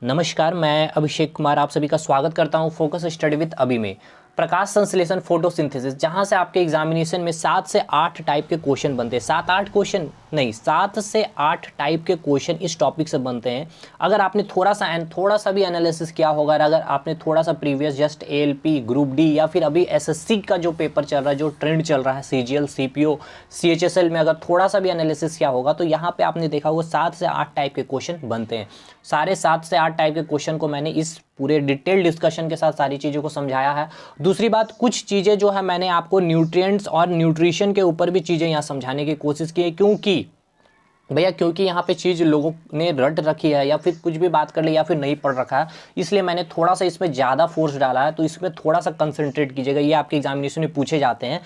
नमस्कार, मैं अभिषेक कुमार आप सभी का स्वागत करता हूं फोकस स्टडी विद अभी में। प्रकाश संश्लेषण फोटोसिंथेसिस, जहां से आपके एग्जामिनेशन में 7 से 8 टाइप के क्वेश्चन बनते हैं। 7-8 क्वेश्चन नहीं, 7 से 8 टाइप के क्वेश्चन इस टॉपिक से बनते हैं। अगर आपने थोड़ा सा भी एनालिसिस किया होगा, अगर आपने थोड़ा सा previous just ALP, group D या फिर अभी एसएससी का जो पेपर चल रहा है, जो ट्रेंड चल रहा है, सीजीएल, सीपीओ, सीएचएसएल में अगर थोड़ा सा भी एनालिसिस किया होगा तो यहाँ पे आपने देखा होगा 7 से 8 टाइप के क्वेश्चन बनते हैं। सारे 7 से 8 टाइप के क्वेश्चन को मैंने इस पूरे डिटेल डिस्कशन के साथ सारी चीज़ों को समझाया है। दूसरी बात, कुछ चीज़ें जो है मैंने आपको न्यूट्रिएंट्स और न्यूट्रिशन के ऊपर भी चीज़ें यहाँ समझाने की कोशिश की है, क्योंकि यहाँ पे चीज़ लोगों ने रट रखी है या फिर कुछ भी बात कर ली या फिर नहीं पढ़ रखा है, इसलिए मैंने थोड़ा सा इसमें ज़्यादा फोर्स डाला है। तो इसमें थोड़ा सा कंसंट्रेट कीजिएगा, ये आपके एग्जामिनेशन में पूछे जाते हैं।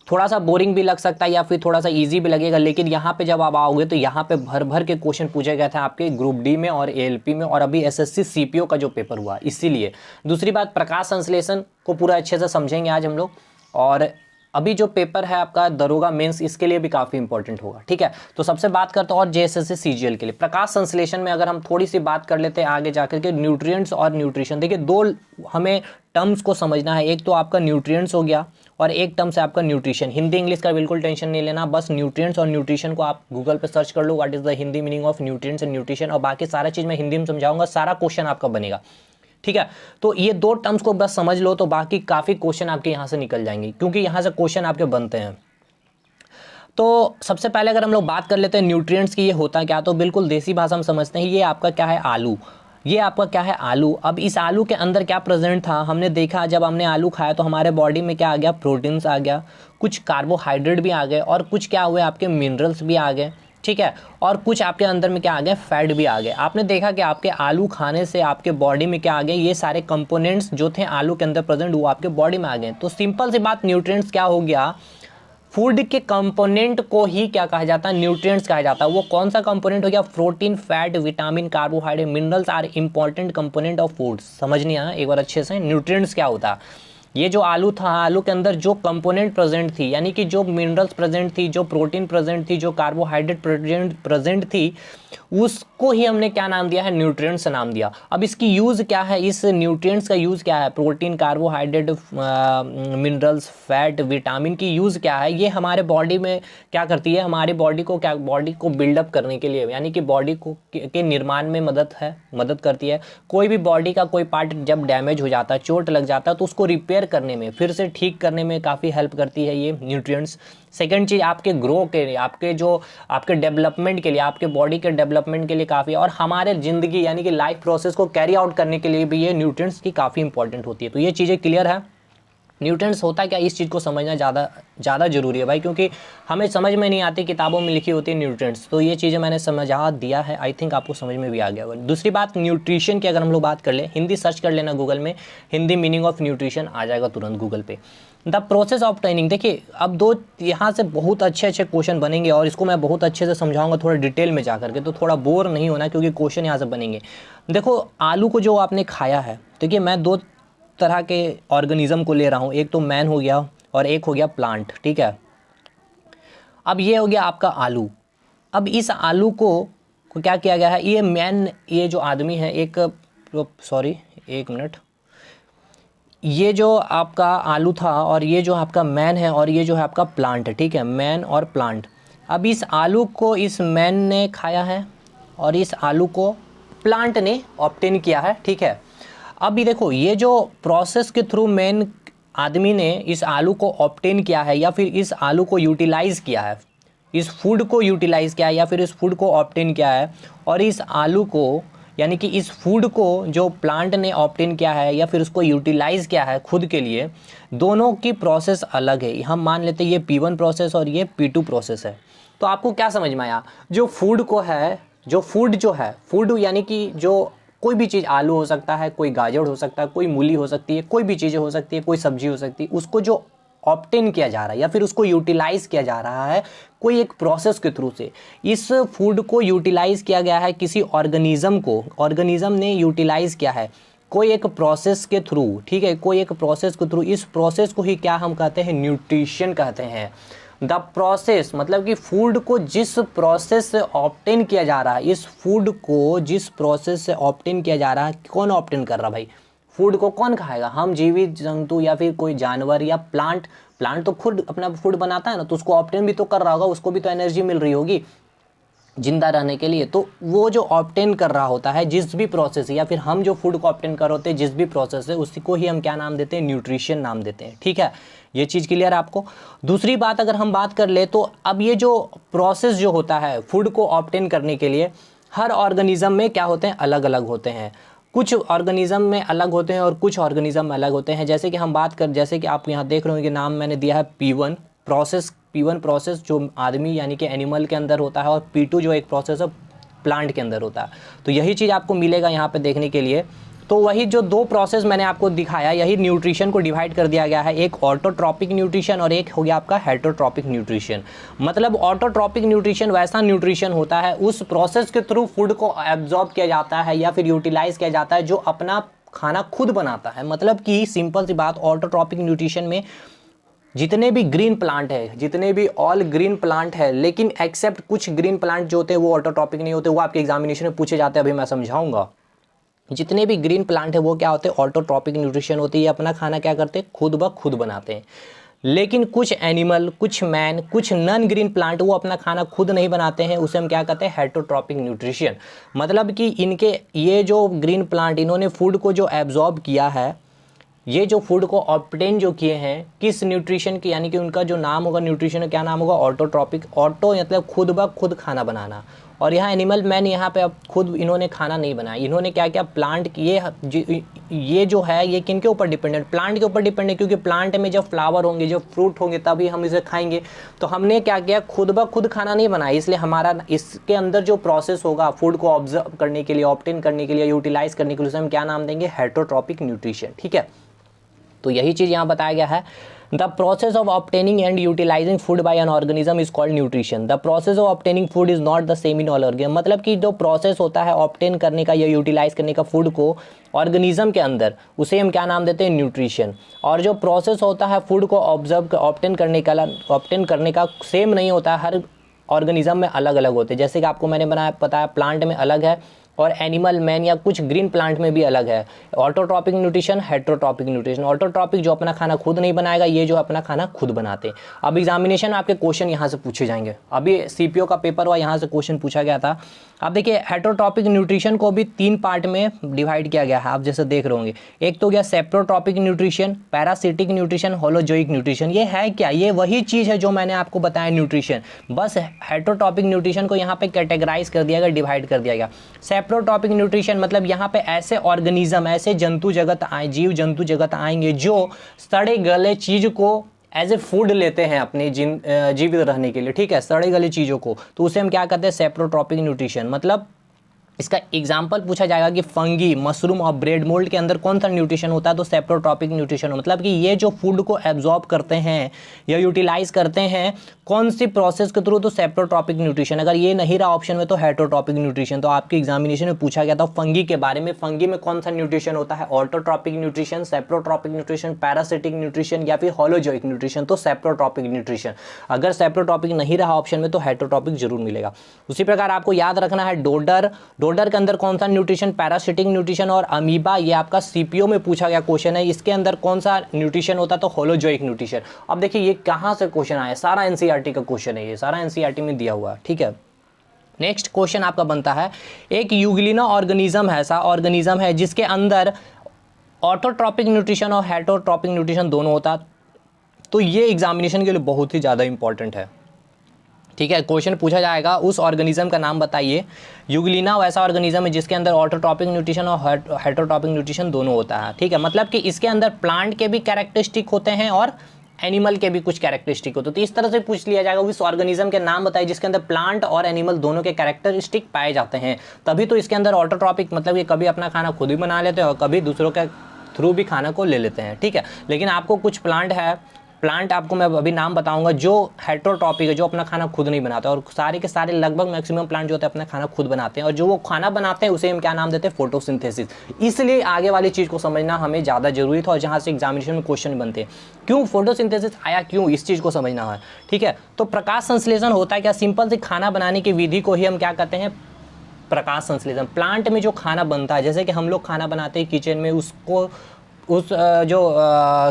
थोड़ा सा बोरिंग भी लग सकता है या फिर थोड़ा सा इजी भी लगेगा, लेकिन यहाँ पे जब आप आओगे तो यहाँ पे भर भर के क्वेश्चन पूछे गए थे आपके ग्रुप डी में और एएलपी में और अभी एसएससी सीपीओ का जो पेपर हुआ, इसीलिए। दूसरी बात, प्रकाश संश्लेषण को पूरा अच्छे से समझेंगे आज हम लोग। और अभी जो पेपर है आपका दरोगा मेंस, इसके लिए भी काफ़ी इंपॉर्टेंट होगा, ठीक है। तो सबसे बात करते हैं और जेएसएससी सीजीएल के लिए प्रकाश संश्लेषण में अगर हम थोड़ी सी बात कर लेते हैं आगे जाकर के न्यूट्रिएंट्स और न्यूट्रिशन। देखिए, दो हमें टर्म्स को समझना है, एक तो आपका न्यूट्रिएंट्स हो गया और एक टर्म से आपका न्यूट्रिशन। हिंदी इंग्लिश का बिल्कुल टेंशन नहीं लेना, बस न्यूट्रिएंट्स और न्यूट्रिशन को आप गूगल पे सर्च कर लो, what is the Hindi meaning of nutrients and nutrition, और बाकी सारा चीज़ मैं हिंदी में समझाऊंगा, सारा क्वेश्चन आपका बनेगा, ठीक है। तो ये दो टर्म्स को बस समझ लो तो बाकी काफ़ी क्वेश्चन आपके यहाँ से निकल जाएंगे, क्योंकि यहाँ से क्वेश्चन आपके बनते हैं। तो सबसे पहले अगर हम लोग बात कर लेते हैं न्यूट्रिएंट्स की, ये होता क्या, तो बिल्कुल देसी भाषा में समझते हैं। ये आपका क्या है, आलू। ये आपका क्या है, आलू। अब इस आलू के अंदर क्या प्रेजेंट था, हमने देखा जब हमने आलू खाया तो हमारे बॉडी में क्या आ गया, प्रोटीन्स आ गया, कुछ कार्बोहाइड्रेट भी आ गए और कुछ क्या हुए आपके मिनरल्स भी आ गए, ठीक है। और कुछ आपके अंदर में क्या आ गया, फैट भी आ गए। आपने देखा कि आपके आलू खाने से आपके बॉडी में क्या आ गए, ये सारे कंपोनेंट्स जो थे आलू के अंदर प्रेजेंट वो आपके बॉडी में आ गए। तो सिंपल सी बात, न्यूट्रिएंट्स क्या हो गया, फूड के कंपोनेंट को ही क्या कहा जाता है, न्यूट्रिएंट्स कहा जाता है। वो कौन सा कंपोनेंट हो गया, protein, fat, vitamin, carbohydrate, minerals are important component of food. समझ नहीं आया, एक बार अच्छे से, न्यूट्रिएंट्स क्या होता है। ये जो आलू था, आलू के अंदर जो कंपोनेंट प्रेजेंट थी, यानी कि जो मिनरल्स प्रेजेंट थी, जो प्रोटीन प्रेजेंट थी, जो कार्बोहाइड्रेट प्रेजेंट थी, उसको ही हमने क्या नाम दिया है, न्यूट्रिएंट्स नाम दिया। अब इसकी यूज़ क्या है, इस न्यूट्रिएंट्स का यूज़ क्या है, protein, carbohydrate, minerals, fat, vitamin की यूज़ क्या है, ये हमारे बॉडी में क्या करती है, हमारी बॉडी को बिल्डअप करने के लिए, यानी कि बॉडी को के निर्माण में मदद करती है। कोई भी बॉडी का कोई पार्ट जब डैमेज हो जाता है, चोट लग जाता है, तो उसको रिपेयर करने में, फिर से ठीक करने में काफ़ी हेल्प करती है ये न्यूट्रिएंट्स। सेकंड चीज़, आपके ग्रो के लिए, आपके डेवलपमेंट के लिए, आपके बॉडी के डेवलपमेंट के लिए काफ़ी, और हमारे ज़िंदगी यानी कि लाइफ प्रोसेस को कैरी आउट करने के लिए भी ये न्यूट्रिएंट्स की काफ़ी इंपॉर्टेंट होती है। तो ये चीज़ें क्लियर है। न्यूट्रिएंट्स होता क्या, इस चीज़ को समझना ज़्यादा ज़रूरी है भाई, क्योंकि हमें समझ में नहीं आती, किताबों में लिखी होती है न्यूट्रिएंट्स। तो ये चीज़ें मैंने समझा दिया है, आई थिंक आपको समझ में भी आ गया होगा। दूसरी बात, न्यूट्रिशन की अगर हम लोग बात कर ले, हिंदी सर्च कर लेना गूगल में, हिंदी मीनिंग ऑफ न्यूट्रिशन आ जाएगा तुरंत गूगल पे। द प्रोसेस ऑफ ट्रेनिंग, देखिए अब दो यहाँ से बहुत अच्छे क्वेश्चन बनेंगे और इसको मैं बहुत अच्छे से समझाऊंगा थोड़ा डिटेल में जा करके, तो थोड़ा बोर नहीं होना, क्योंकि क्वेश्चन यहाँ से बनेंगे। देखो, आलू को जो आपने खाया है, देखिए मैं दो तरह के ऑर्गेनिज्म को ले रहा हूँ, एक तो मैन हो गया और एक हो गया प्लांट, ठीक है। अब ये हो गया आपका आलू। अब इस आलू को क्या किया गया है, ये मैन, ये जो आदमी है, सॉरी एक मिनट, ये जो आपका आलू था और ये जो आपका मैन है और ये जो है आपका प्लांट है, ठीक है, मैन और प्लांट। अब इस आलू को इस मैन ने खाया है और इस आलू को प्लांट ने ऑब्टेन किया है, ठीक है। अभी देखो, ये जो प्रोसेस के थ्रू मैन आदमी ने इस आलू को ऑब्टेन किया है या फिर इस आलू को यूटिलाइज़ किया है, इस फूड को यूटिलाइज़ किया है या फिर इस फूड को ऑब्टेन किया है, और इस आलू को यानी कि इस फूड को जो प्लांट ने ऑब्टेन किया है या फिर उसको यूटिलाइज़ किया है खुद के लिए, दोनों की प्रोसेस अलग है। हम मान लेते हैं ये P1 प्रोसेस और ये P2 प्रोसेस है। तो आपको क्या समझ में आया, जो फूड यानी कि जो कोई भी चीज़, आलू हो सकता है, कोई गाजर हो सकता है, कोई मूली हो सकती है, कोई भी चीज़ें हो सकती है, कोई सब्जी हो सकती है, उसको जो ऑब्टेन किया जा रहा है या फिर उसको यूटिलाइज़ किया जा रहा है कोई एक प्रोसेस के थ्रू से, इस फूड को यूटिलाइज़ किया गया है किसी ऑर्गेनिज्म ने यूटिलाइज़ किया है कोई एक प्रोसेस के थ्रू, ठीक है, कोई एक प्रोसेस के थ्रू। इस प्रोसेस को ही क्या हम कहते हैं, न्यूट्रिशन कहते हैं। द प्रोसेस मतलब कि फूड को जिस प्रोसेस से ऑब्टेन किया जा रहा है, इस फूड को जिस प्रोसेस से ऑब्टेन किया जा रहा है, कौन ऑब्टेन कर रहा है भाई? फूड को कौन खाएगा? हम जीवित जंतु या फिर कोई जानवर या प्लांट? प्लांट तो खुद अपना फूड बनाता है ना, तो उसको ऑब्टेन भी तो कर रहा होगा, उसको भी तो एनर्जी मिल रही होगी जिंदा रहने के लिए। तो वो जो ऑब्टेन कर रहा होता है जिस भी प्रोसेस, या फिर हम जो फूड को ऑब्टेन कर होते हैं जिस भी प्रोसेस है, उसी को ही हम क्या नाम देते हैं? न्यूट्रिशन नाम देते हैं। ठीक है, ये चीज़ क्लियर है आपको? दूसरी बात अगर हम बात कर ले, तो अब ये जो प्रोसेस जो होता है फूड को ऑब्टेन करने के लिए, हर ऑर्गेनिज्म में क्या होते हैं? अलग अलग होते हैं। कुछ ऑर्गेनिज्म में अलग होते हैं और कुछ ऑर्गेनिज्म में अलग होते हैं। जैसे कि हम बात कर, जैसे कि आप यहाँ देख रहे हो कि नाम मैंने दिया है P1 प्रोसेस। P1 प्रोसेस जो आदमी यानी कि एनिमल के अंदर होता है, और P2 जो एक प्रोसेस है प्लांट के अंदर होता है। तो यही चीज़ आपको मिलेगा यहाँ पे देखने के लिए। तो वही जो दो प्रोसेस मैंने आपको दिखाया, यही न्यूट्रिशन को डिवाइड कर दिया गया है, एक ऑटोट्रॉपिक न्यूट्रिशन और एक हो गया आपका हेटरोट्रॉपिक न्यूट्रिशन। मतलब ऑटोट्रॉपिक न्यूट्रिशन वैसा न्यूट्रिशन होता है, उस प्रोसेस के थ्रू फूड को एब्जॉर्ब किया जाता है या फिर यूटिलाइज किया जाता है, जो अपना खाना खुद बनाता है। मतलब कि सिंपल सी बात, ऑटोट्रॉपिक न्यूट्रिशन में जितने भी ग्रीन प्लांट है, जितने भी ऑल ग्रीन प्लांट है, लेकिन एक्सेप्ट कुछ ग्रीन प्लांट जो होते हैं वो ऑटोट्रॉपिक नहीं होते, वो आपके एग्जामिनेशन में पूछे जाते हैं, अभी मैं समझाऊंगा। जितने भी ग्रीन प्लांट है वो क्या होते हैं? ऑटोट्रॉपिक न्यूट्रिशन होती है, अपना खाना क्या करते हैं? खुद ब खुद बनाते हैं। लेकिन कुछ एनिमल, कुछ मैन, कुछ नॉन ग्रीन प्लांट वो अपना खाना खुद नहीं बनाते हैं, उसे हम क्या कहते हैं? Heterotrophic nutrition. मतलब कि इनके ये जो ग्रीन प्लांट, इन्होंने फूड को जो एब्जॉर्ब किया है, ये जो फूड को ऑब्टेन जो किए हैं किस न्यूट्रिशन की, यानी कि उनका जो नाम होगा न्यूट्रिशन, क्या नाम होगा? ऑटोट्रॉपिक। ऑटो मतलब खुद ब खुद खाना बनाना। और यहाँ एनिमल मैन, यहाँ पे अब खुद इन्होंने खाना नहीं बनाया, इन्होंने क्या किया? प्लांट ये जो है ये किन के ऊपर डिपेंडेंट? प्लांट के ऊपर डिपेंडेंट, क्योंकि प्लांट में जब फ्लावर होंगे, जब फ्रूट होंगे, तभी हम इसे खाएंगे। तो हमने क्या किया? खुद ब खुद खाना नहीं बनाया, इसलिए हमारा इसके अंदर जो प्रोसेस होगा फूड को ऑब्जर्व करने के लिए, ऑब्टेन करने के लिए, यूटिलाइज करने के लिए, उसे हम क्या नाम देंगे? Heterotrophic nutrition. ठीक है, तो यही चीज़ यहाँ बताया गया है। The process of obtaining and utilising food by an organism is called nutrition. The process of obtaining food is not the same in all organism. मतलब कि जो प्रोसेस होता है ऑब्टेन करने का या यूटिलाइज करने का फूड को ऑर्गेनिज्म के अंदर, उसे हम क्या नाम देते हैं? न्यूट्रिशन। और जो प्रोसेस होता है फूड को ऑब्टेन करने का सेम नहीं होता है, हर ऑर्गेनिज्म में अलग अलग होते हैं। जैसे कि आपको मैंने बताया प्लांट में अलग है, और एनिमल मैन या कुछ ग्रीन प्लांट में भी अलग है। Autotrophic nutrition, heterotrophic nutrition. Autotrophic जो अपना खाना खुद नहीं बनाएगा, ये जो अपना खाना खुद बनाते हैं। अब एग्जामिनेशन आपके क्वेश्चन यहाँ से पूछे जाएंगे, अभी सीपीओ का पेपर हुआ, यहाँ से क्वेश्चन पूछा गया था। अब देखिए हेटरोट्रॉपिक न्यूट्रिशन को भी 3 पार्ट में डिवाइड किया गया है, आप जैसे देख रहे होंगे। एक तो गया saprotrophic nutrition, parasitic nutrition, holozoic nutrition. ये है क्या? ये वही चीज़ है जो मैंने आपको बताया न्यूट्रिशन, बस हेटरोट्रॉपिक न्यूट्रिशन को यहाँ पे कैटेगराइज कर दिया गया, डिवाइड कर दिया गया। सेप्रोट्रॉपिक न्यूट्रिशन मतलब यहाँ पे ऐसे ऑर्गेनिज्म, ऐसे जंतु जगत जीव जंतु जगत आएंगे जो सड़े गले चीज को एज ए फूड लेते हैं अपने जीवित रहने के लिए। ठीक है, सड़े गले चीज़ों को, तो उसे हम क्या कहते हैं? Saprotrophic nutrition. मतलब इसका एग्जाम्पल पूछा जाएगा कि फंगी, मशरूम और ब्रेड मोल्ड के अंदर कौन सा न्यूट्रिशन होता है? तो सेप्रोट्रॉपिक न्यूट्रिशन। मतलब कि ये जो फूड को एब्जॉर्ब करते हैं या यूटिलाइज करते हैं कौन सी प्रोसेस के थ्रू? तो सेप्रोट्रॉपिक न्यूट्रिशन। अगर ये नहीं रहा ऑप्शन में तो हेटरोट्रॉपिक न्यूट्रिशन। तो आपके एग्जामिनेशन में पूछा गया था फंगी के बारे में, फंगी में कौन सा न्यूट्रिशन होता है? Autotrophic nutrition, saprotrophic nutrition, parasitic nutrition या फिर होलोजोइक न्यूट्रिशन। तो सेप्रोट्रॉपिक न्यूट्रिशन। अगर सेप्रोट्रॉपिक नहीं रहा ऑप्शन में तो हेटरोट्रॉपिक जरूर मिलेगा। उसी प्रकार आपको याद रखना है डोडर के अंदर कौन सा न्यूट्रिशन? Parasitic nutrition. और अमीबा, ये आपका सीपीओ में पूछा गया क्वेश्चन है, इसके अंदर कौन सा न्यूट्रिशन होता है? तो होलोजोइक न्यूट्रिशन। अब देखिए ये कहां से क्वेश्चन आया, सारा एनसीईआरटी का क्वेश्चन है, ये सारा एनसीईआरटी में दिया हुआ है। ठीक है, नेक्स्ट क्वेश्चन आपका बनता है, एक यूग्लिना ऑर्गेनिज्म है, ऐसा ऑर्गेनिज्म है जिसके अंदर ऑटोट्रॉपिक न्यूट्रिशन और हेटरोट्रॉपिक न्यूट्रिशन दोनों होता है। तो ये एग्जामिनेशन के लिए बहुत ही ज़्यादा इंपॉर्टेंट है। ठीक है, क्वेश्चन पूछा जाएगा उस ऑर्गेनिज्म का नाम बताइए। यूग्लिना वैसा ऑर्गेनिज्म है जिसके अंदर ऑटोट्रॉपिक न्यूट्रिशन और हेटरोट्रॉपिक न्यूट्रिशन दोनों होता है। ठीक है, मतलब कि इसके अंदर प्लांट के भी कैरेक्टरिस्टिक होते हैं और एनिमल के भी कुछ कैरेक्टरिस्टिक होते हैं। तो इस तरह से पूछ लिया जाएगा उस ऑर्गेनिज्म के नाम बताइए जिसके अंदर प्लांट और एनिमल दोनों के कैरेक्टरिस्टिक पाए जाते हैं। तभी तो इसके अंदर ऑटोट्रॉपिक, मतलब ये कभी अपना खाना खुद ही बना लेते हैं और कभी दूसरों के थ्रू भी खाना को ले लेते हैं। ठीक है, लेकिन आपको कुछ प्लांट है प्लांट आपको मैं अभी नाम बताऊंगा जो हेटेरोट्रॉपिक है, जो अपना खाना खुद नहीं बनाता, और सारे के सारे लगभग मैक्सिमम प्लांट जो होते हैं अपना खाना खुद बनाते हैं, और जो वो खाना बनाते हैं उसे हम क्या नाम देते हैं, फोटोसिंथेसिस। इसलिए आगे वाली चीज़ को समझना हमें ज़्यादा जरूरी था और जहाँ से एग्जामिनेशन में क्वेश्चन बनते हैं। क्यों फोटोसिंथेसिस आया, क्यों, इस चीज़ को समझना है, ठीक है। तो प्रकाश संश्लेषण होता है क्या, सिंपल से खाना बनाने की विधि को ही हम क्या कहते हैं, प्रकाश संश्लेषण। प्लांट में जो खाना बनता है, जैसे कि हम लोग खाना बनाते हैं किचन में, उसको जो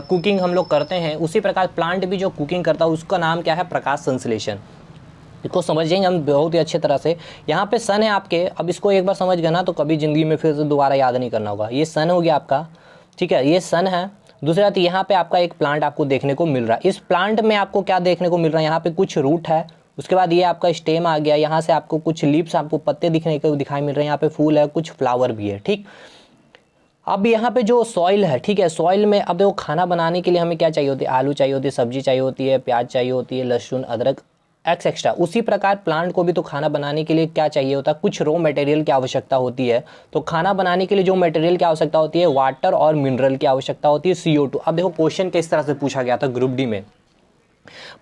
कुकिंग हम लोग करते हैं, उसी प्रकार प्लांट भी जो कुकिंग करता है उसका नाम क्या है, प्रकाश संश्लेषण। इसको समझेंगे हम बहुत ही अच्छे तरह से। यहाँ पे सन है आपके, अब इसको एक बार समझ गए ना तो कभी ज़िंदगी में फिर से दोबारा याद नहीं करना होगा। ये सन हो गया आपका, ठीक है, ये सन है। दूसरी बात, यहाँ पे आपका एक प्लांट आपको देखने को मिल रहा है। इस प्लांट में आपको क्या देखने को मिल रहा है, यहाँ पे कुछ रूट है, उसके बाद ये आपका स्टेम आ गया, यहाँ से आपको कुछ लीव्स, आपको पत्ते दिखने को दिखाई मिल रहे हैं, यहाँ पे फूल है, कुछ फ्लावर भी है, ठीक। अब यहाँ पे जो सॉइल है, ठीक है, सॉइल में अब देखो खाना बनाने के लिए हमें क्या चाहिए होती है, आलू चाहिए होती है, सब्जी चाहिए होती है, प्याज चाहिए होती है, लहसुन, अदरक, एक्सेट्रा। उसी प्रकार प्लांट को भी तो खाना बनाने के लिए क्या चाहिए होता है, कुछ रॉ मटेरियल की आवश्यकता होती है। तो खाना बनाने के लिए जो मटेरियल की आवश्यकता होती है, वाटर और मिनरल की आवश्यकता होती है, CO2। अब देखो क्वेश्चन किस तरह से पूछा गया था, ग्रुप डी में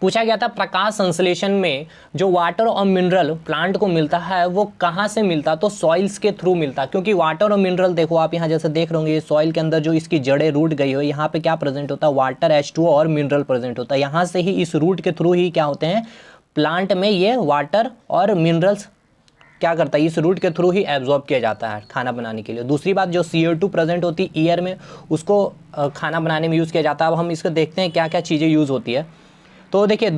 पूछा गया था, प्रकाश संश्लेषण में जो वाटर और मिनरल प्लांट को मिलता है वो कहाँ से मिलता, तो सॉइल्स के थ्रू मिलता। क्योंकि वाटर और मिनरल देखो आप यहाँ जैसे देख रहे होंगे, सॉइल के अंदर जो इसकी जड़ें रूट गई हो, यहाँ पे क्या प्रेजेंट होता है, वाटर H2O और मिनरल प्रेजेंट होता है। यहाँ से ही इस रूट के थ्रू ही क्या होते हैं, प्लांट में ये वाटर और मिनरल्स क्या करता है, इस रूट के थ्रू ही एब्जॉर्ब किया जाता है खाना बनाने के लिए। दूसरी बात, जो CO2 प्रेजेंट होती है ईयर में, उसको खाना बनाने में यूज़ किया जाता है। अब हम इसको देखते हैं क्या क्या चीज़ें यूज़ होती है। तो देखिए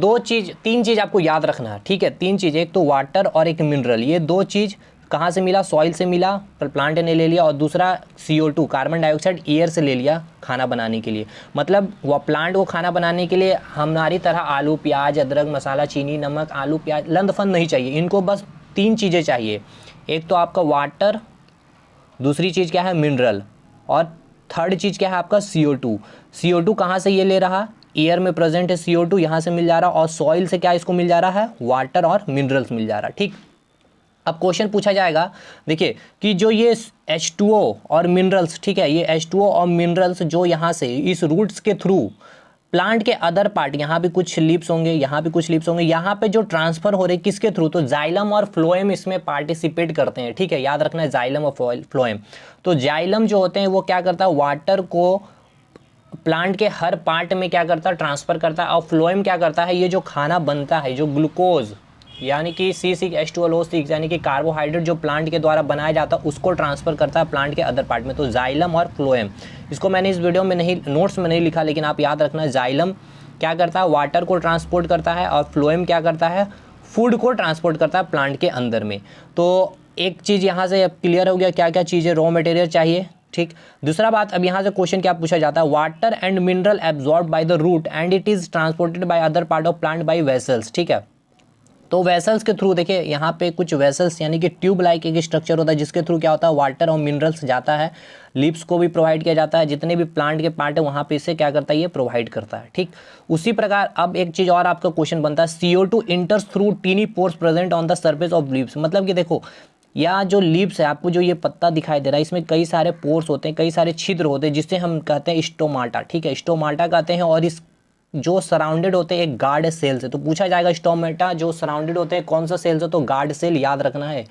तीन चीज़ आपको याद रखना है, ठीक है, तीन चीज़, एक तो वाटर और एक मिनरल। ये दो चीज़ कहाँ से मिला, सॉइल से मिला, पर प्लांट ने ले लिया, और दूसरा CO2 कार्बन डाइऑक्साइड एयर से ले लिया खाना बनाने के लिए। मतलब वह प्लांट को खाना बनाने के लिए हमारी तरह आलू, प्याज, अदरक, मसाला, चीनी, नमक, आलू, प्याज, लंदफंद नहीं चाहिए, इनको बस तीन चीज़ें चाहिए। एक तो आपका वाटर, दूसरी चीज़ क्या है, मिनरल, और थर्ड चीज़ क्या है आपका, CO2। CO2 कहाँ से ये ले रहा, एयर में प्रेजेंट है CO2, यहाँ से मिल जा रहा, और सॉइल से क्या इसको मिल जा रहा है, वाटर और मिनरल्स मिल जा रहा, ठीक। अब क्वेश्चन पूछा जाएगा, देखिए कि जो ये H2O और मिनरल्स, ठीक है, ये H2O और मिनरल्स जो यहाँ से इस रूट्स के थ्रू प्लांट के अदर पार्ट, यहाँ पे कुछ लीव्स होंगे, यहाँ पे कुछ लीव्स होंगे, यहाँ पे जो ट्रांसफर हो रहे किसके थ्रू, तो जाइलम और फ्लोएम इसमें पार्टिसिपेट करते हैं, ठीक है, याद रखना है, जाइलम और फ्लोएम। तो जाइलम जो होते हैं वो क्या करता है, वाटर को प्लांट के हर पार्ट में क्या करता है, ट्रांसफर करता है, और फ्लोएम क्या करता है, ये जो खाना बनता है, जो ग्लूकोज यानी कि C6H12O6 यानी कि कार्बोहाइड्रेट जो प्लांट के द्वारा बनाया जाता है उसको ट्रांसफर करता है प्लांट के अदर पार्ट में। तो जाइलम और फ्लोएम, इसको मैंने इस वीडियो में नहीं, नोट्स में नहीं लिखा, लेकिन आप याद रखना, जाइलम क्या करता है, वाटर को ट्रांसपोर्ट करता है, और फ्लोएम क्या करता है, फूड को ट्रांसपोर्ट करता है प्लांट के अंदर में। तो एक चीज़ यहाँ से क्लियर हो गया, क्या क्या चीज़ें रॉ मटेरियल चाहिए, ठीक। दूसरा बात, अब यहाँ से क्वेश्चन क्या पूछा जाता है, water and mineral absorb by the root and it is transported by other part of plant by vessels, ठीक है। तो वेसल्स के थ्रू, देखिए यहाँ पे कुछ वेसल्स यानी कि ट्यूब लाइक एक स्ट्रक्चर होता है जिसके थ्रू क्या होता है, वाटर और मिनरल्स जाता है, लीव्स को भी प्रोवाइड किया जाता है, जितने भी प्लांट के पार्ट है वहाँ पे इसे क्या करता है, ये प्रोवाइड करता है, ठीक। उसी प्रकार अब एक चीज़ और आपका क्वेश्चन बनता है, CO2 enters through tiny pores present on the surface of leaves. मतलब कि देखो या जो लीव्स है, आपको जो ये पत्ता दिखाई दे रहा है, इसमें कई सारे पोर्स होते हैं, कई सारे छिद्र होते हैं, जिससे हम कहते हैं स्टोमाटा, ठीक है, स्टोमाटा कहते हैं। और इस जो सराउंडेड होते हैं एक गार्ड सेल से। तो पूछा जाएगा स्टोमेटा जो सराउंडेड होते हैं कौन सा सेल से, तो गार्ड सेल याद रखना है।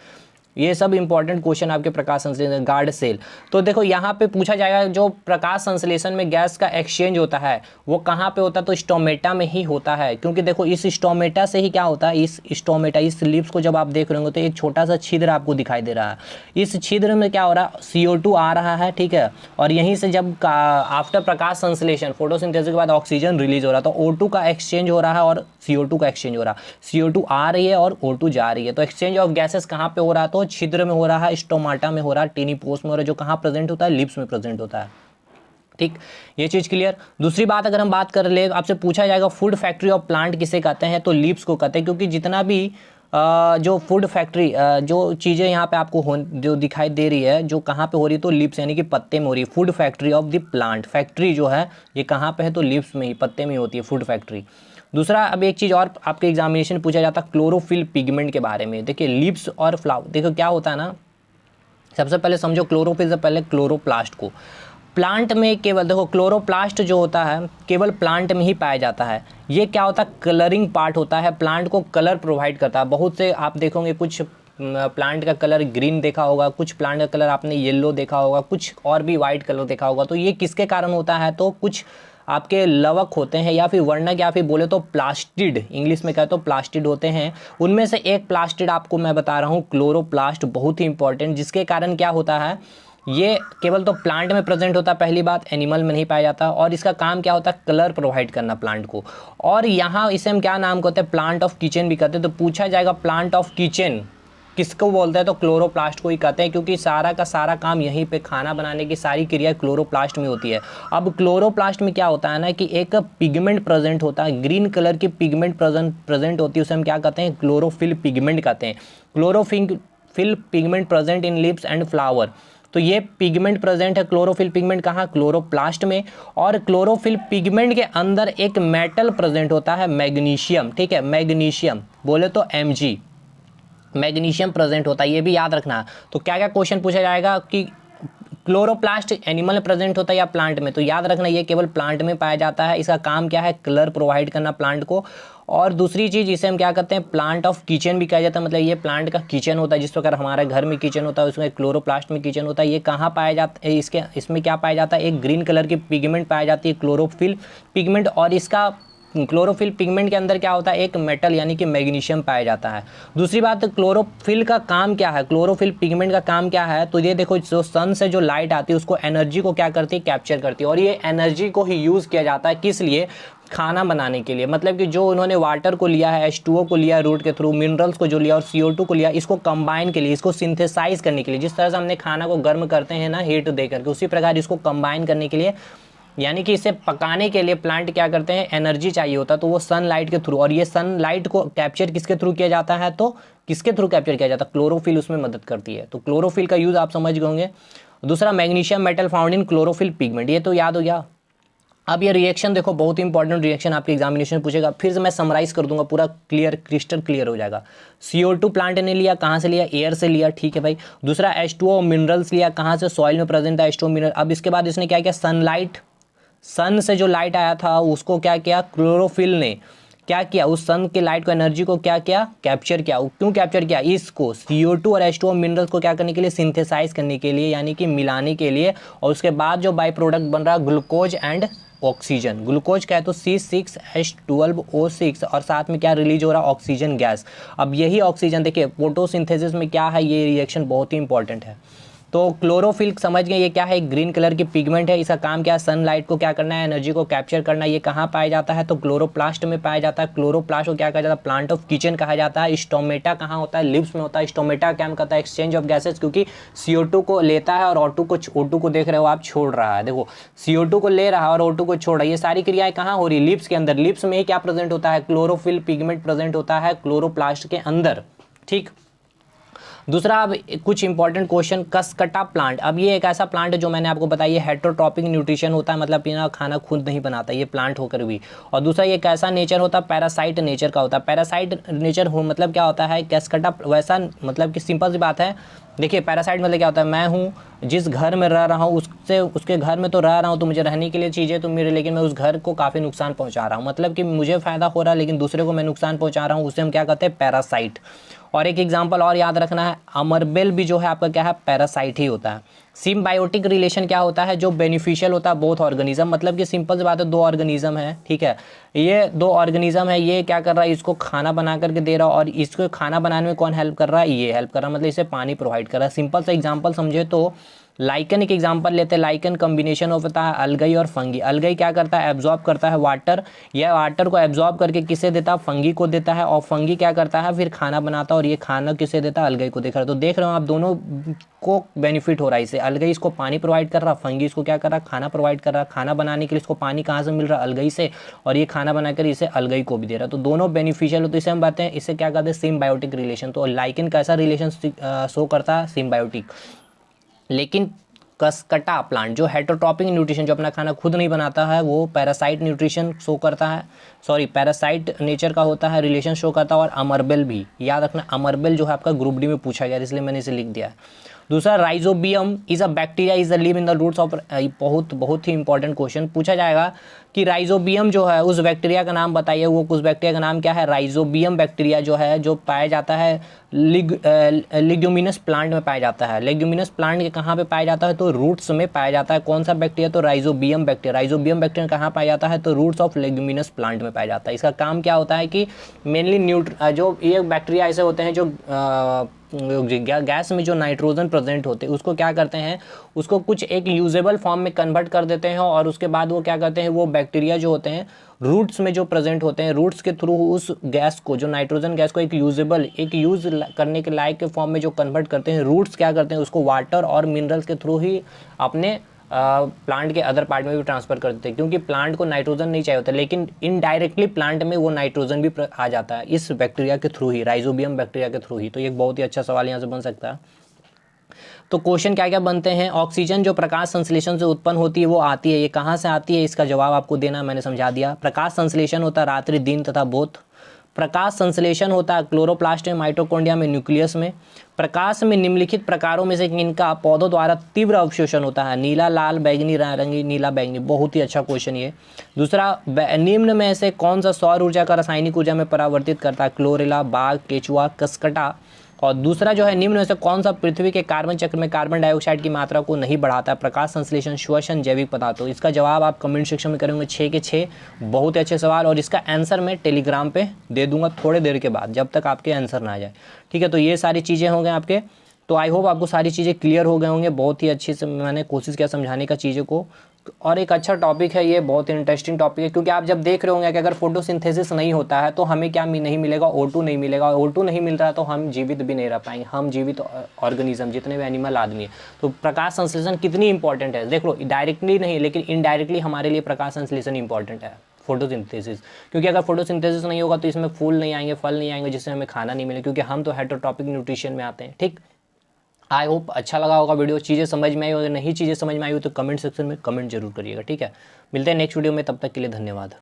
ये सब इंपॉर्टेंट क्वेश्चन आपके प्रकाश संश्लेषण, गार्ड सेल। तो देखो यहाँ पे पूछा जाएगा जो प्रकाश संश्लेषण में गैस का एक्सचेंज होता है वो कहाँ पे होता है, तो स्टोमेटा में ही होता है। क्योंकि देखो इस स्टोमेटा से ही क्या होता है, इस स्टोमेटा, इस लीव्स को जब आप देख रहे होंगे तो एक छोटा सा छिद्र आपको दिखाई दे रहा है। इस छिद्र में क्या हो रहा है, CO2 आ रहा है, ठीक है, और यहीं से जब आफ्टर प्रकाश संश्लेषण फोटोसिंथेसिस के बाद ऑक्सीजन रिलीज हो रहा है, तो O2 का एक्सचेंज हो रहा है और CO2 का एक्सचेंज हो रहा है। CO2 आ रही है और O2 जा रही है। तो एक्सचेंज ऑफ गैसेस कहाँ पे हो रहा है, तो छिद्र में हो रहा है, स्टोमाटा में हो रहा है, टीनी पोर्स में हो रहा है, जो कहाँ प्रेजेंट होता है, लिप्स में प्रेजेंट होता है, ठीक। ये चीज़ क्लियर। दूसरी बात अगर हम बात कर ले, आपसे पूछा जाएगा फूड फैक्ट्री ऑफ प्लांट किसे कहते हैं, तो लीव्स को कहते हैं। क्योंकि जितना भी जो फूड फैक्ट्री जो चीज़ें यहाँ पे आपको जो दिखाई दे रही है, जो कहाँ पे हो रही है, तो लीव्स यानी कि पत्ते में हो रही है। Food factory of the plant, factory जो है ये कहाँ पे है, तो लीव्स में ही, पत्ते में होती है फूड फैक्ट्री। दूसरा, अब एक चीज़ और आपके एग्जामिनेशन पूछा जाता है क्लोरोफिल पिगमेंट के बारे में। देखिए लीव्स और फ्लावर, देखो क्या होता है ना, सबसे पहले समझो क्लोरोफिल से पहले क्लोरोप्लास्ट को। प्लांट में केवल देखो क्लोरोप्लास्ट जो होता है केवल प्लांट में ही पाया जाता है। ये क्या होता है, कलरिंग पार्ट होता है, प्लांट को कलर प्रोवाइड करता है। बहुत से आप देखोगे कुछ प्लांट का कलर ग्रीन देखा होगा, कुछ प्लांट का कलर आपने येलो देखा होगा, कुछ और भी वाइट कलर देखा होगा। तो ये किसके कारण होता है, तो कुछ आपके लवक होते हैं या फिर वर्णक या फिर बोले तो प्लास्टिड, इंग्लिश में कहते तो प्लास्टिड होते हैं। उनमें से एक प्लास्टिड आपको मैं बता रहा हूँ क्लोरोप्लास्ट, बहुत ही इंपॉर्टेंट, जिसके कारण क्या होता है, ये केवल तो प्लांट में प्रेजेंट होता है, पहली बात एनिमल में नहीं पाया जाता। और इसका काम क्या होता है, कलर प्रोवाइड करना प्लांट को। और यहाँ इसे हम क्या नाम कहते हैं, प्लांट ऑफ किचन भी कहते हैं। तो पूछा जाएगा प्लांट ऑफ किचन किसको बोलते हैं, तो क्लोरोप्लास्ट को ही कहते हैं, क्योंकि सारा का सारा काम यहीं पे खाना बनाने की सारी क्रिया क्लोरोप्लास्ट में होती है। अब क्लोरोप्लास्ट में क्या होता है ना कि एक पिगमेंट प्रेजेंट होता है, ग्रीन कलर की पिगमेंट प्रेजेंट होती है, उसे हम क्या कहते हैं, क्लोरोफिल पिगमेंट कहते हैं। Chlorophyll pigment present in leaves and flower. तो ये पिगमेंट प्रेजेंट है क्लोरोफिल पिगमेंट कहाँ, क्लोरोप्लास्ट में। और क्लोरोफिल पिगमेंट के अंदर एक मेटल प्रेजेंट होता है, मैग्नीशियम, ठीक है, मैग्नीशियम बोले तो Mg, मैग्नीशियम प्रेजेंट होता है, ये भी याद रखना। तो क्या क्या क्वेश्चन पूछा जाएगा कि क्लोरोप्लास्ट एनिमल में प्रेजेंट होता है या प्लांट में, तो याद रखना ये केवल प्लांट में पाया जाता है। इसका काम क्या है, कलर प्रोवाइड करना प्लांट को। और दूसरी चीज़ इसे हम क्या कहते हैं, प्लांट ऑफ किचन भी कहा जाता है, मतलब ये प्लांट का किचन होता है। जिस प्रकार हमारे घर में किचन होता है उसमें क्लोरोप्लास्ट में किचन होता है। ये कहाँ पाया जाता है, इसमें क्या पाया जाता है, एक ग्रीन कलर की पिगमेंट पाई जाती है क्लोरोफिल पिगमेंट। और इसका क्लोरोफिल पिगमेंट के अंदर क्या होता है, एक मेटल यानी कि मैग्नीशियम पाया जाता है। दूसरी बात, क्लोरोफिल का काम क्या है, क्लोरोफिल पिगमेंट का काम क्या है, तो ये देखो जो सन से जो लाइट आती है उसको एनर्जी को क्या करती है, कैप्चर करती है। और ये एनर्जी को ही यूज़ किया जाता है किस लिए, खाना बनाने के लिए। मतलब कि जो उन्होंने वाटर को लिया है, H2O को लिया रूट के थ्रू, मिनरल्स को जो लिया और CO2 को लिया, इसको कंबाइन के लिए, इसको सिंथेसाइज करने के लिए, जिस तरह से हमने खाना को गर्म करते हैं ना हीट दे करके, उसी प्रकार इसको कंबाइन करने के लिए, यानी कि इसे पकाने के लिए प्लांट क्या करते हैं, एनर्जी चाहिए होता है, तो वो सनलाइट के थ्रू। और ये सनलाइट को कैप्चर किसके थ्रू किया जाता है, तो किसके थ्रू कैप्चर किया जाता है, क्लोरोफिल उसमें मदद करती है। तो क्लोरोफिल का यूज़ आप समझ गए होंगे। दूसरा, magnesium metal found in chlorophyll pigment, ये तो याद हो गया। अब ये रिएक्शन देखो, बहुत इंपॉर्टेंट रिएक्शन आपके एग्जामिनेशन में पूछेगा, फिर से मैं समराइज कर दूंगा, पूरा क्लियर क्रिस्टल क्लियर हो जाएगा। CO2 प्लांट ने लिया, कहाँ से लिया, एयर से लिया, ठीक है भाई। दूसरा, H2O मिनरल्स लिया, कहाँ से, सॉइल में प्रेजेंट था H2O मिनरल। अब इसके बाद इसने क्या किया, सनलाइट, सन से जो लाइट आया था उसको क्या किया, क्लोरोफिल ने क्या किया, उस सन के लाइट को, एनर्जी को क्या किया, कैप्चर किया। क्यों कैप्चर किया, इसको CO2 और H2O मिनरल्स को क्या करने के लिए, सिंथेसाइज करने के लिए, यानी कि मिलाने के लिए। और उसके बाद जो बाई प्रोडक्ट बन रहा ग्लूकोज एंड ऑक्सीजन, ग्लूकोज क्या है तो C6H12O6, और साथ में क्या रिलीज हो रहा, ऑक्सीजन गैस। अब यही ऑक्सीजन देखिए फोटोसिंथेसिस में क्या है, ये रिएक्शन बहुत ही इंपॉर्टेंट है। तो क्लोरोफिल समझ गए, ये क्या है, ग्रीन कलर की पिगमेंट है। इसका काम क्या है, सनलाइट को क्या करना है, एनर्जी को कैप्चर करना है। ये कहाँ पाया जाता है, तो क्लोरोप्लास्ट में पाया जाता है। क्लोरोप्लास्ट को क्या कहा जाता है, प्लांट ऑफ किचन कहा जाता है। स्टोमेटा कहाँ होता है, लिप्स में होता है। स्टोमेटा क्या कहता है, एक्सचेंज ऑफ गैसेस, क्योंकि CO2 को लेता है और O2 को देख रहे हो आप, छोड़ रहा है। देखो CO2 को ले रहा है और O2 को छोड़ रहा है। ये सारी क्रियाएं कहाँ हो रही है, लिप्स के अंदर। लिप्स में क्या प्रेजेंट होता है, क्लोरोफिल पिगमेंट प्रेजेंट होता है क्लोरोप्लास्ट के अंदर, ठीक। दूसरा, अब कुछ इंपॉर्टेंट क्वेश्चन, कसकटा प्लांट। अब ये एक ऐसा प्लांट है जो मैंने आपको बताया, ये हेटेरोट्रॉपिक न्यूट्रिशन होता है, मतलब बिना खाना खुद नहीं बनाता ये प्लांट होकर भी। और दूसरा, ये कैसा नेचर होता है, पैरासाइट नेचर का होता है। पैरासाइट नेचर हो मतलब क्या होता है, कसकटा वैसा, मतलब कि सिंपल सी बात है। देखिए पैरासाइट मतलब क्या होता है, मैं हूँ जिस घर में रह रहा हूँ उससे, उसके घर में तो रह रहा हूँ, तो मुझे रहने के लिए चीज़ें तो मेरे, लेकिन मैं उस घर को काफ़ी नुकसान पहुँचा रहा हूँ। मतलब कि मुझे फ़ायदा हो रहा है लेकिन दूसरे को मैं नुकसान पहुँचा रहा हूँ, उसे हम क्या कहते हैं, पैरासाइट। और एक एग्जांपल और याद रखना है, अमरबेल भी जो है आपका क्या है, पैरासाइट ही होता है। सिम्बायोटिक रिलेशन क्या होता है, जो बेनिफिशियल होता है बोथ ऑर्गेनिज्म, मतलब कि सिंपल सी बात है, दो ऑर्गेनिज्म है, ठीक है। ये दो ऑर्गेनिज्म है, ये क्या कर रहा है, इसको खाना बना करके दे रहा है, और इसको खाना बनाने में कौन हेल्प कर रहा है, ये हेल्प कर रहा है, मतलब इसे पानी प्रोवाइड कर रहा है। सिंपल सा एग्जांपल समझे तो लाइकन एक एग्जांपल लेते हैं। लाइकन कॉम्बिनेशन होता है अलगई और फंगी। अलगई क्या करता है, एब्जॉर्ब करता है वाटर, यह वाटर को एब्जॉर्ब करके किसे देता है, फंगी को देता है। और फंगी क्या करता है, फिर खाना बनाता है, और ये खाना किसे देता है, अलगई को। देख रहे हो, तो देख रहे हो आप, दोनों को बेनिफिट हो रहा है इससे। अलगई इसको पानी प्रोवाइड कर रहा है, फंगी इसको क्या कर रहा है, खाना प्रोवाइड कर रहा है। खाना बनाने के लिए इसको पानी कहाँ से मिल रहा है, अलगई से, और ये खाना बनाकर इसे अलगई को भी दे रहा है। तो दोनों बेनिफिशियल हो, तो इसे हम बातें हैं, इसे क्या कहते हैं, सिम्बायोटिक रिलेशन। तो लाइकन कैसा रिलेशन शो करता है, सिम्बायोटिक। लेकिन कसकटा प्लांट जो हेटेरोट्रॉपिक न्यूट्रिशन, जो अपना खाना खुद नहीं बनाता है, वो पैरासाइट न्यूट्रिशन शो करता है, सॉरी पैरासाइट नेचर का होता है, रिलेशन शो करता है। और अमरबेल भी याद रखना, अमरबेल जो है आपका ग्रुप डी में पूछा गया, इसलिए मैंने इसे लिख दिया है। दूसरा rhizobium is a bacteria is the live in the roots of, बहुत ही इंपॉर्टेंट क्वेश्चन पूछा जाएगा कि राइजोबियम जो है उस बैक्टीरिया का नाम बताइए, वो उस बैक्टीरिया का नाम क्या है। राइजोबियम बैक्टीरिया जो है जो पाया जाता है लेग्यूमिनस प्लांट में पाया जाता है। लेग्यूमिनस प्लांट के कहाँ पे पाया जाता है, तो रूट्स में पाया जाता है। कौन सा बैक्टीरिया, तो राइजोबियम बैक्टीरिया। राइजोबियम बैक्टीरिया कहाँ पाया जाता है, तो रूट्स ऑफ लेग्यूमिनस प्लांट में पाया जाता है। इसका काम क्या होता है कि मेनली जो ये बैक्टीरिया ऐसे होते हैं जो गैस में जो नाइट्रोजन प्रेजेंट होते हैं उसको क्या करते हैं, उसको कुछ एक यूजेबल फॉर्म में कन्वर्ट कर देते हैं, और उसके बाद वो क्या करते हैं, वो बैक्टीरिया जो होते हैं रूट्स में जो प्रेजेंट होते हैं, रूट्स के थ्रू उस गैस को, जो नाइट्रोजन गैस को एक यूज़ करने के लायक के फॉर्म में जो कन्वर्ट करते हैं, रूट्स क्या करते हैं उसको वाटर और मिनरल्स के थ्रू ही अपने प्लांट के अदर पार्ट में भी ट्रांसफ़र कर देते हैं, क्योंकि प्लांट को नाइट्रोजन नहीं चाहिए होता, लेकिन इनडायरेक्टली प्लांट में वो नाइट्रोजन भी आ जाता है इस बैक्टीरिया के थ्रू ही, राइजोबियम बैक्टीरिया के थ्रू ही। तो ये बहुत ही अच्छा सवाल यहाँ से बन सकता है। तो क्वेश्चन क्या क्या बनते हैं, ऑक्सीजन जो प्रकाश संश्लेषण से उत्पन्न होती है वो आती है, ये कहाँ से आती है, इसका जवाब आपको देना मैंने समझा दिया। प्रकाश संश्लेषण होता है रात्रि, दिन तथा बोथ। प्रकाश संश्लेषण होता है क्लोरोप्लास्ट में, माइटोकॉन्ड्रिया में, न्यूक्लियस में। प्रकाश में निम्नलिखित प्रकारों में से इनका पौधों द्वारा तीव्र अवशोषण होता है, नीला, लाल, बैंगनी, नारंगी, नीला, बैंगनी। बहुत ही अच्छा क्वेश्चन ये। दूसरा, निम्न में से कौन सा सौर ऊर्जा का रासायनिक ऊर्जा में परिवर्तित करता है, क्लोरेला, बाघ, केचुआ, कसकटा। और दूसरा जो है, निम्न में से कौन सा पृथ्वी के कार्बन चक्र में कार्बन डाइऑक्साइड की मात्रा को नहीं बढ़ाता है, प्रकाश संश्लेषण, श्वसन, जैविक पदार्थों। इसका जवाब आप कमेंट सेक्शन में करेंगे 6 के 6। बहुत ही अच्छे सवाल, और इसका आंसर मैं टेलीग्राम पे दे दूंगा थोड़ी देर के बाद, जब तक आपके आंसर ना आ जाए। ठीक है, तो ये सारी चीज़ें हो गए आपके। तो आई होप आपको सारी चीज़ें क्लियर हो गए होंगे। बहुत ही अच्छे से मैंने कोशिश किया समझाने का चीज़ों को, और एक अच्छा टॉपिक है ये, बहुत इंटरेस्टिंग टॉपिक है, क्योंकि आप जब देख रहे होंगे कि अगर फोटोसिंथेसिस नहीं होता है तो हमें क्या नहीं मिलेगा, O2 नहीं मिलेगा। O2 नहीं मिल रहा तो हम जीवित भी नहीं रह पाएंगे, हम जीवित ऑर्गेनिज्म जितने भी एनिमल आदमी है। तो प्रकाश संश्लेषण कितनी इंपॉर्टेंट है, देख लो, डायरेक्टली नहीं लेकिन इनडायरेक्टली हमारे लिए प्रकाश संश्लेषण इंपॉर्टेंट है, फोटोसिंथेसिस। क्योंकि अगर फोटोसिंथेसिस नहीं होगा तो इसमें फूल नहीं आएंगे, फल नहीं आएंगे, जिससे हमें खाना नहीं मिलेगा, क्योंकि हम तो हेटेरोट्रॉपिक न्यूट्रिशन में आते हैं। ठीक, आई होप अच्छा लगा होगा वीडियो, चीज़ें समझ में आई, अगर नहीं चीज़ें समझ में आई हो तो कमेंट सेक्शन में कमेंट जरूर करिएगा। ठीक है, मिलते हैं नेक्स्ट वीडियो में, तब तक के लिए धन्यवाद।